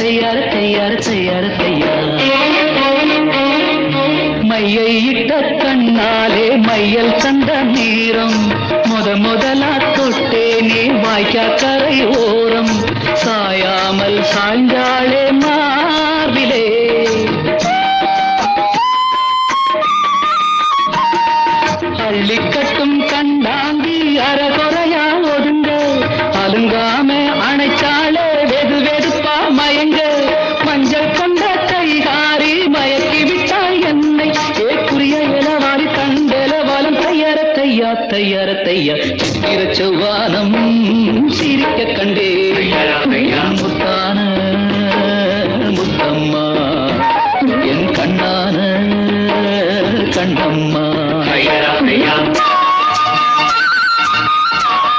தையார தையார தையார தையா மையை இட்ட கண்ணாலே மையல் சந்த நேரம் முதலா தொட்டேனே வாய்க்கா கரை ஓரம் சாயாமல் சாய்ந்தாளே மார்பிலே அள்ளிக்கட்டும் கண்டாங்கி அறகுறையா ஒதுங்க அலுங்காம அணைச்சாலே வெது வெதுப்பா மயங்க மஞ்சள் கொண்ட கைகாரி மயக்கி விட்டாய் என்னை ஏக்குரிய இளவாரி தண்டல வாலம் தையார தையா தையார தையா சித்திர செவ்வானம் சிரிக்க கண்டே